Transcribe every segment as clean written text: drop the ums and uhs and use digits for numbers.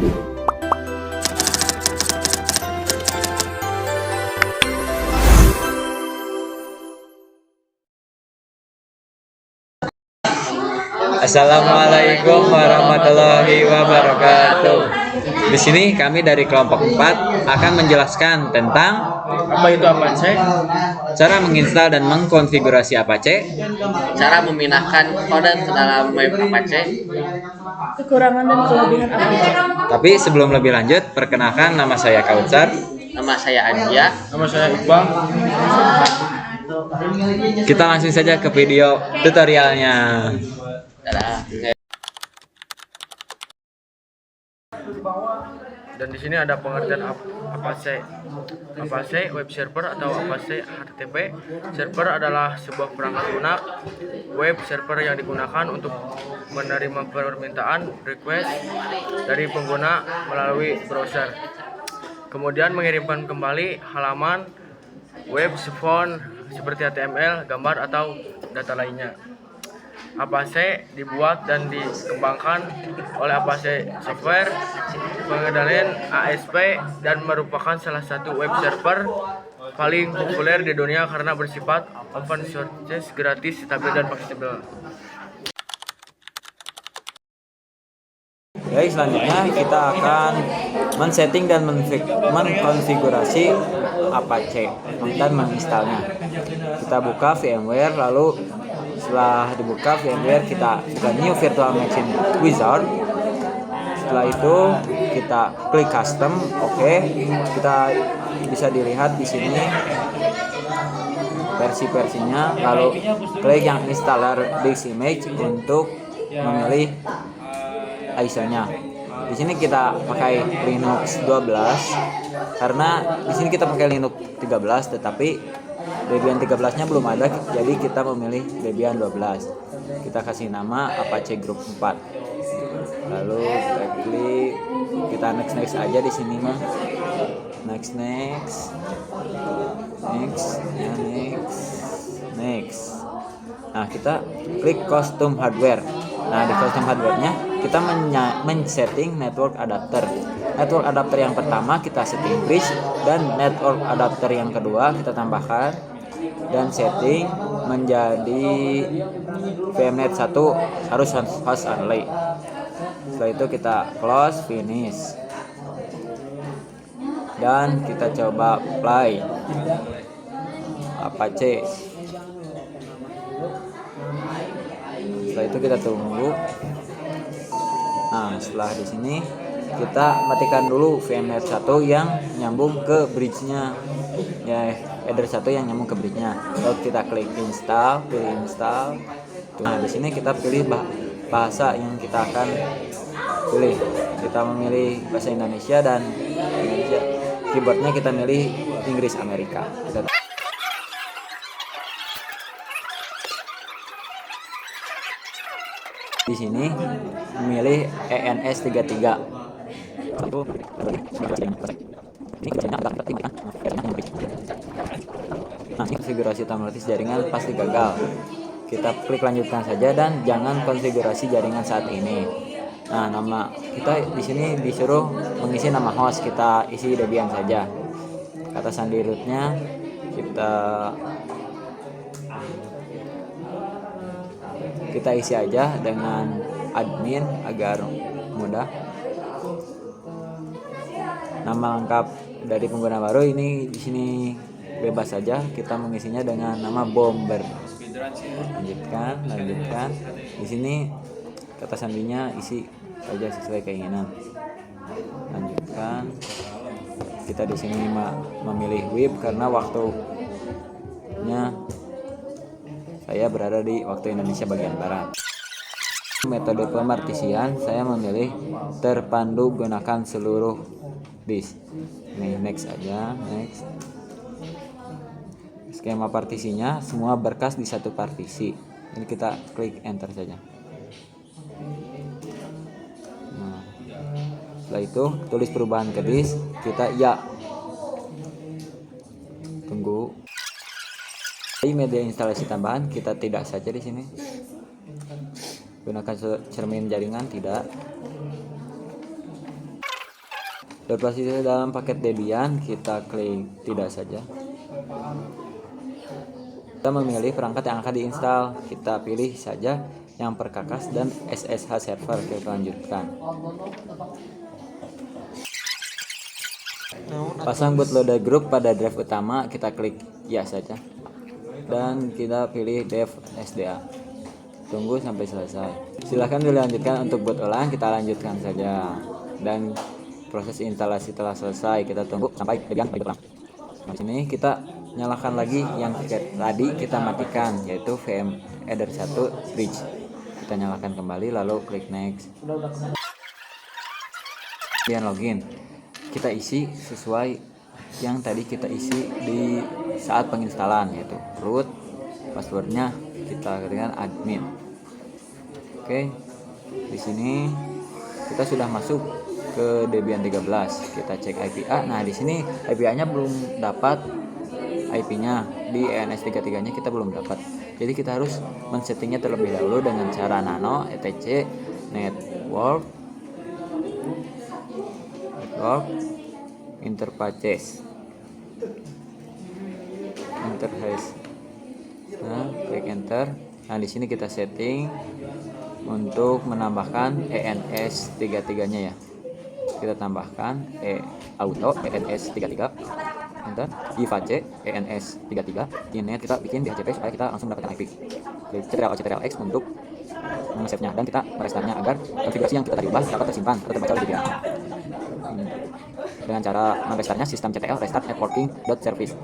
Assalamualaikum warahmatullahi wabarakatuh. Di sini kami dari kelompok 4 akan menjelaskan tentang Apa itu Apache? cara menginstal dan mengkonfigurasi Apache, Cara memindahkan kode ke dalam web Apache. Kekurangan dan kelebihan Apache. Tapi sebelum lebih lanjut, perkenalkan nama saya Kautsar. Nama saya Adia. Nama saya Iqbal. Kita langsung saja ke video tutorialnya. Dadah. Dan di sini ada pengertian Apache. Apache web server atau Apache HTTP server adalah sebuah perangkat lunak web server yang digunakan untuk menerima permintaan request dari pengguna melalui browser. Kemudian mengirimkan kembali halaman web font seperti HTML, gambar atau data lainnya. Apache dibuat dan dikembangkan oleh Apache Software pengendalian ASP dan merupakan salah satu web server paling populer di dunia karena bersifat open source, gratis, stabil dan fleksibel. Baik, selanjutnya kita akan men-setting dan mengkonfigurasi Apache dan menginstalnya. Kita buka VMware, lalu setelah dibuka VMware kita new virtual machine wizard. Setelah itu kita klik custom, oke. Kita bisa dilihat di sini versi-versinya, lalu klik yang installer this image untuk memilih ISO-nya. Di sini kita pakai Linux 12 karena di sini kita pakai Linux 13, tetapi Debian 13-nya belum ada, jadi kita memilih Debian 12. Kita kasih nama Apache Group 4. Lalu kita klik, kita next aja di sini mah. Next. Nah, kita klik custom hardware. Nah, di custom hardware-nya kita men-setting network adapter. Network adapter yang pertama kita setting bridge, dan network adapter yang kedua kita tambahkan dan setting menjadi VMnet 1 harus host only. Setelah itu kita close, finish, dan kita coba play Apache. Setelah itu kita tunggu. Nah, setelah di sini kita matikan dulu VMnet 1 yang nyambung ke bridge-nya, ya, header 1 yang nyambung ke bridge-nya. Lalu kita klik install, pilih install. Nah, di sini kita pilih bahasa yang kita akan pilih. Kita memilih bahasa Indonesia, dan keyboardnya kita milih Inggris Amerika. Di sini memilih ENS33. Nah, konfigurasi otomatis jaringan pasti gagal. Kita klik lanjutkan saja dan jangan konfigurasi jaringan saat ini. Nah, nama kita di sini disuruh mengisi nama host, kita isi Debian saja. Kata sandi rootnya kita isi aja dengan admin agar mudah. Nama lengkap dari pengguna baru ini di sini bebas saja, kita mengisinya dengan nama Bomber. Lanjutkan. Di sini kata sandinya isi saja sesuai keinginan. Lanjutkan. Kita di sini memilih WIB karena waktunya saya berada di waktu Indonesia bagian barat. Metode pemartisian saya memilih terpandu gunakan seluruh disk. Nih, next aja, next. Skema partisinya semua berkas di satu partisi. Ini kita klik enter saja. Nah, setelah itu tulis perubahan ke disk, kita ya. Tunggu. Di media instalasi tambahan kita tidak saja di sini. Gunakan cermin jaringan tidak. Berposisi dalam paket Debian, kita klik tidak saja. Kita memilih perangkat yang akan diinstal. Kita pilih saja yang perkakas dan SSH server. Kita lanjutkan. Pasang bootloader group pada drive utama, kita klik ya saja. Dan kita pilih dev SDA. Tunggu sampai selesai. Silahkan dilanjutkan untuk boot ulang, kita lanjutkan saja. Dan proses instalasi telah selesai, kita tunggu sampai Debian boot ulang. Di sini kita nyalakan lagi yang tadi kita matikan, yaitu vmedder 1 bridge. Kita nyalakan kembali lalu klik next. Kemudian login. Kita isi sesuai yang tadi kita isi di saat penginstalan, yaitu root, passwordnya kita ketikkan admin. Oke, di sini kita sudah masuk ke Debian 13. Kita cek IPA. Nah, di sini IPA-nya belum dapat, IP-nya di ENS33-nya kita belum dapat. Jadi kita harus men-settingnya terlebih dahulu dengan cara nano etc network interface. Nah, klik enter. Nah, di sini kita setting untuk menambahkan ENS33-nya ya. Kita tambahkan auto ENS33. Enter. IVC ENS33. Ini kita bikin DHCP supaya kita langsung mendapatkan IP. Klik Ctrl+X untuk men-save-nya dan kita merestartnya agar konfigurasi yang kita tadi ubah dapat tersimpan atau terbaca oleh Debian. Dengan cara merestartnya sistem CTL restart networking.service.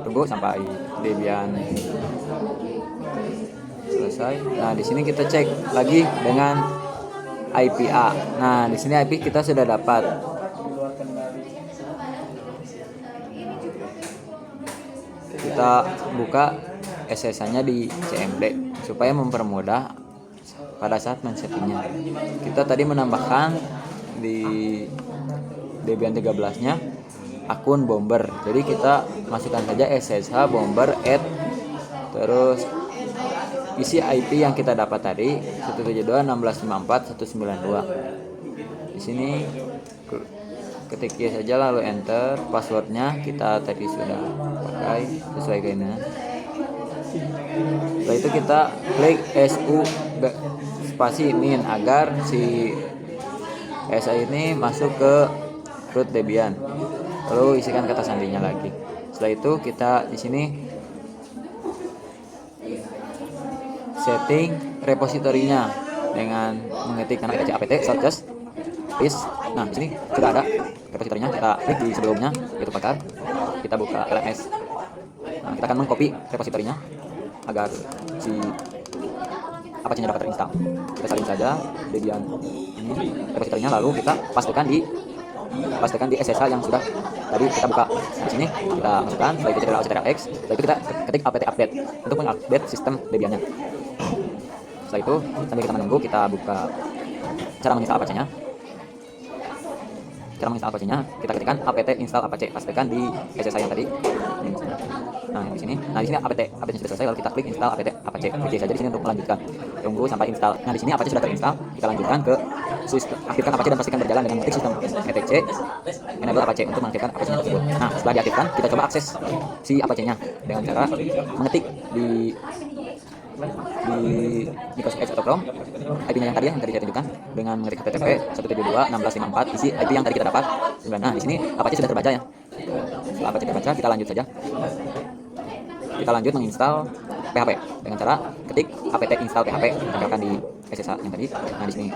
Tunggu sampai Debian selesai. Nah, di sini kita cek lagi dengan IPA. Nah, di sini IP kita sudah dapat. Kita buka SSH-nya di CMD supaya mempermudah pada saat men-settingnya. Kita tadi menambahkan di Debian 13-nya akun bomber. Jadi kita masukkan saja SSH bomber add terus isi IP yang kita dapat tadi 172.1654.192. Di sini ketik ya saja lalu enter. Passwordnya kita tadi sudah pakai sesuai keinginan. Setelah itu kita klik SU spasi min agar si SA ini masuk ke root Debian. Lalu isikan kata sandinya lagi. Setelah itu kita di sini setting repositorinya dengan mengetik apt shortcut is. Nah, di sini sudah ada repositorinya. Kita klik di sebelumnya yaitu pakar. Kita buka LMS. Nah, kita akan mengcopy repositorinya agar si Apache-nya dapat terinstall. Kita salin saja Debian ini repositorinya lalu kita pastikan di SSH yang sudah tadi kita buka. Di sini kita masukkan, setelah itu Ctrl+X, setelah itu kita ketik apt update untuk mengupdate sistem Debian-nya. Setelah itu sambil kita menunggu, kita buka cara menginstal Apache-nya. Cara menginstal Apache-nya kita ketikkan apt install Apache, pastikan di SSH yang tadi. Nah, di sini Apache-nya sudah selesai, lalu kita klik install Apache. Klik saja di sini untuk melanjutkan. Tunggu sampai install. Nah, di sini Apache sudah terinstall. Kita lanjutkan ke sistem, aktifkan Apache dan pastikan berjalan dengan mengetik sistem etc enable Apache untuk mengaktifkan Apache tersebut. Nah, setelah diaktifkan, kita coba akses si Apache-nya dengan cara mengetik di Microsoft Edge atau Chrome IP-nya yang tadi saya tunjukkan dengan mengetik http 172.1654 isi IP yang tadi kita dapat. Nah, di sini Apache sudah terbaca ya. Setelah Apache terbaca, kita lanjut saja. Kita lanjut menginstal PHP dengan cara ketik apt install PHP, tempelkan di SSH yang tadi. Nah, di sini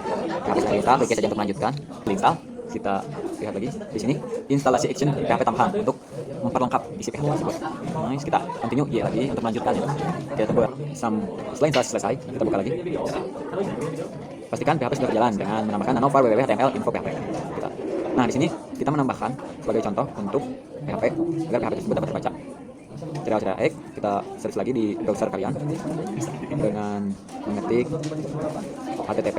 PHP sudah diinstal, klik saja untuk melanjutkan. Install, kita lihat lagi di sini instalasi action PHP tambahan untuk memperlengkap isi PHP tersebut. Nah, kita continue ya lagi untuk melanjutkan ya. Kita tunggu setelah instalasi selesai, kita buka lagi. Pastikan PHP sudah berjalan dengan menambahkan nano-var www.html info PHP. Nah, di sini kita menambahkan sebagai contoh untuk PHP agar PHP tersebut dapat terbaca. Ctrl+X, kita search lagi di browser kalian dengan mengetik http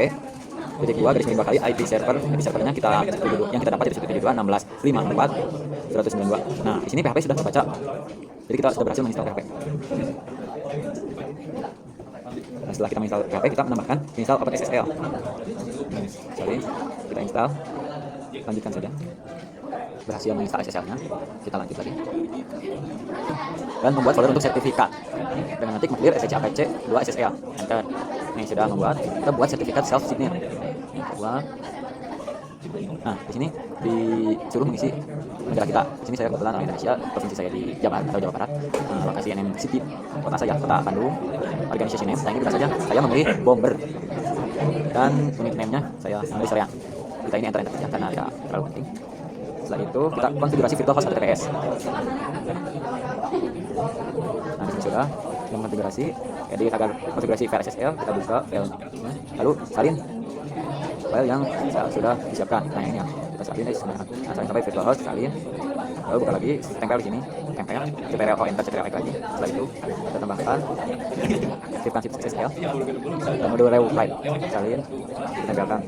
//IP servernya kita yang kita dapat di 172.1654.192. Nah, di sini PHP sudah terbaca. Jadi kita sudah berhasil menginstal PHP. Nah, setelah kita menginstal PHP, kita menambahkan install OpenSSL. Salin, kita install, lanjutkan saja. Berhasil menginstal SSL-nya, kita lanjut lagi. Dan membuat folder untuk sertifikat. Dengan nanti clear SHAPC 2 SSL. Enter. Ini sudah membuat. Kita buat sertifikat self signature. Buat. Nah, di sini disuruh mengisi negara kita. Di sini saya kebetulan orang Indonesia, provinsi saya di Jabar atau Jawa Barat. Lokasi NM City, kota saya, kota Bandung. Organisasi name, saya kita saja. Saya memilih Bomber. Dan unit name-nya saya memilih Soreang. Kita ini enter saja karena tidak terlalu penting. Setelah itu kita konfigurasi virtual host HTTPS. Nah, di sini sudah konfigurasi. Jadi agar konfigurasi file SSL kita buka filenya, lalu salin file yang sudah disiapkan. Nah, ini ya, kita salin salin sampai virtual host, salin, lalu buka lagi, tempel di sini, tempel, ctrl enter, ctrl lagi. Setelah itu kita tambahkan aktifkan sip SSL, mode rewrite, salin, tempelkan.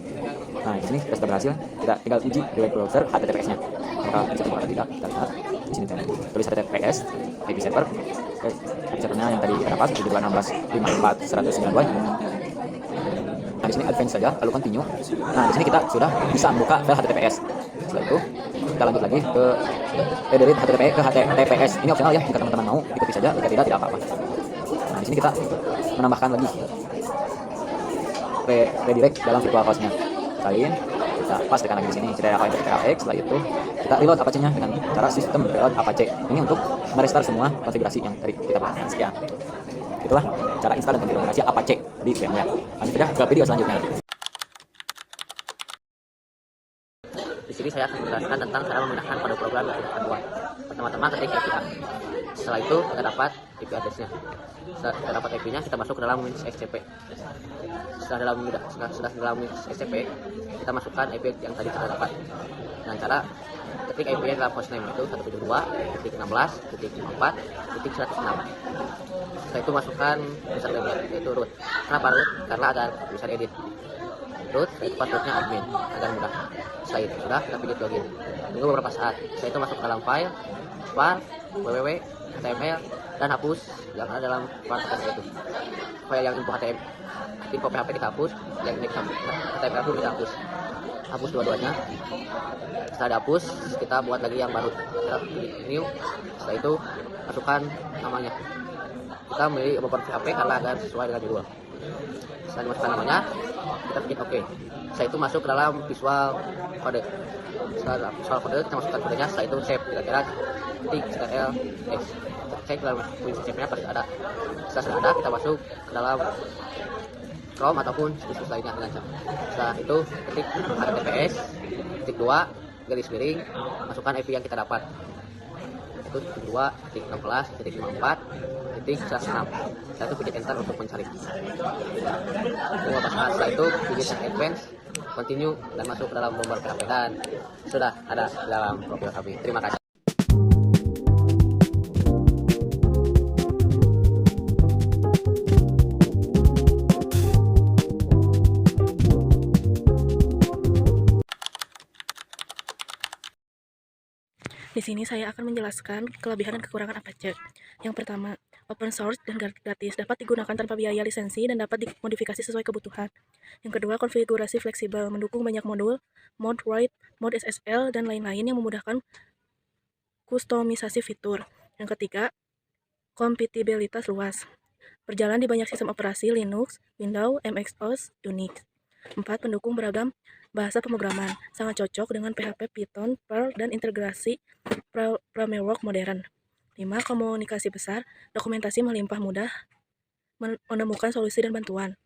Nah, di sini kita sudah berhasil. Kita tinggal uji di web browser HTTPS-nya. Apakah bisa terbuka atau tidak? Kita lihat di sini tulis HTTPS IP server. Oke, IP servernya yang tadi kita dapat 72.16.54.192. Nah, di sini advance saja, lalu continue. Nah, di sini kita sudah bisa membuka file HTTPS. Setelah itu kita lanjut lagi ke edit HTTP ke HTTPS. Ini opsional ya, jika teman-teman mau ikuti saja, jika tidak apa-apa. Nah, di sini kita menambahkan lagi redirect dalam virtual host-nya. Salin, kita pastikan lagi di sini ctrl-x. Setelah itu kita reload Apache-nya dengan cara sistem reload Apache. Ini untuk merestart semua konfigurasi yang tadi kita bahas. Sekian. Itulah cara install dan konfigurasi Apache di VMware. Lanjut saja ke video selanjutnya. Di sini saya akan menjelaskan tentang cara memindahkan kode program dari kedua. Pertama-tama ketik API. Setelah itu kita dapat IP address-nya. Setelah kita dapat IP-nya, kita masuk ke dalam Windows XCP. Setelah dalam Windows XCP, kita masukkan IP yang tadi kita dapat. Dengan cara ketik IP-nya dalam hostname itu 172.16.54.106. Setelah itu masukkan username-nya, yaitu root. Kenapa root? Karena ada tulisan edit. Root, itu passwordnya admin, agar mudah. Setelah itu sudah, kita pilih login. Tunggu beberapa saat. Setelah itu masuk ke dalam file, var, www, html, dan hapus yang ada dalam file itu. File yang info PHP kita hapus, yang ini HTML itu kita hapus. Hapus dua-duanya. Setelah dihapus, kita buat lagi yang baru. Kita pilih new. Setelah itu masukkan namanya. Kita memilih beberapa PHP karena agar sesuai dengan judul. Setelah dimasukkan namanya, kita klik OK. Setelah itu masuk ke dalam visual kode. Setelah visual kode, kita masukkan kodenya. Setelah itu save, kira-kira ketik ctrl-x. Cek dalam kunci save-nya pasti ada. Setelah sudah ada, kita masuk ke dalam Chrome ataupun situs lainnya dengan cara. Setelah itu ketik HTTPS titik 2 garis miring, masukkan IP yang kita dapat. Itu titik 2 titik 16 titik 54 titik 106. Setelah itu pencet enter untuk mencari. Setelah itu pilih advance, continue, dan masuk ke dalam Bomber PHP, dan sudah ada dalam profil kami. Terima kasih. Di sini saya akan menjelaskan kelebihan dan kekurangan Apache. Yang pertama, open source dan gratis, dapat digunakan tanpa biaya lisensi dan dapat dimodifikasi sesuai kebutuhan. Yang kedua, konfigurasi fleksibel, mendukung banyak modul, mode write, mode SSL, dan lain-lain yang memudahkan kustomisasi fitur. Yang ketiga, kompatibilitas luas, berjalan di banyak sistem operasi Linux, Windows, MXOS, Unix. 4. Pendukung beragam bahasa pemrograman, sangat cocok dengan PHP, Python, Perl, dan integrasi framework modern. 5. Komunikasi besar, dokumentasi melimpah, mudah menemukan solusi dan bantuan.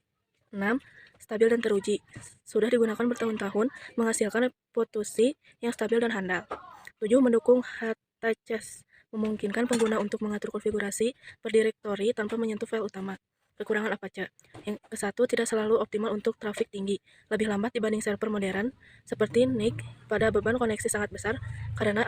6. Stabil dan teruji, sudah digunakan bertahun-tahun, menghasilkan reputasi yang stabil dan handal. 7. Mendukung HTTPS, memungkinkan pengguna untuk mengatur konfigurasi berdirektori tanpa menyentuh file utama. Kekurangan Apache. Yang ke-1, tidak selalu optimal untuk trafik tinggi, lebih lambat dibanding server modern seperti NIC pada beban koneksi sangat besar karena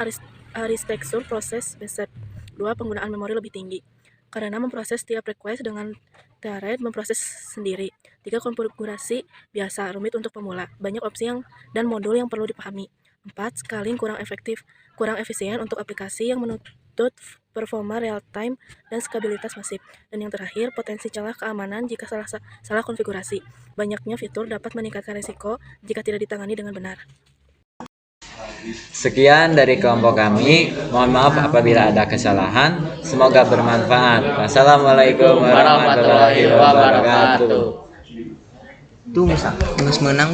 arsitektur proses besar. 2. Penggunaan memori lebih tinggi karena memproses tiap request dengan thread memproses sendiri. 3. Konfigurasi biasa, rumit untuk pemula, banyak opsi dan modul yang perlu dipahami. 4. Scaling kurang efisien untuk aplikasi yang Bluetooth, performa real time, dan skabilitas masif. Dan yang terakhir, potensi celah keamanan jika salah konfigurasi. Banyaknya fitur dapat meningkatkan risiko jika tidak ditangani dengan benar. Sekian dari kelompok kami. Mohon maaf apabila ada kesalahan. Semoga bermanfaat. Wassalamualaikum warahmatullahi wabarakatuh. Tuh, menang,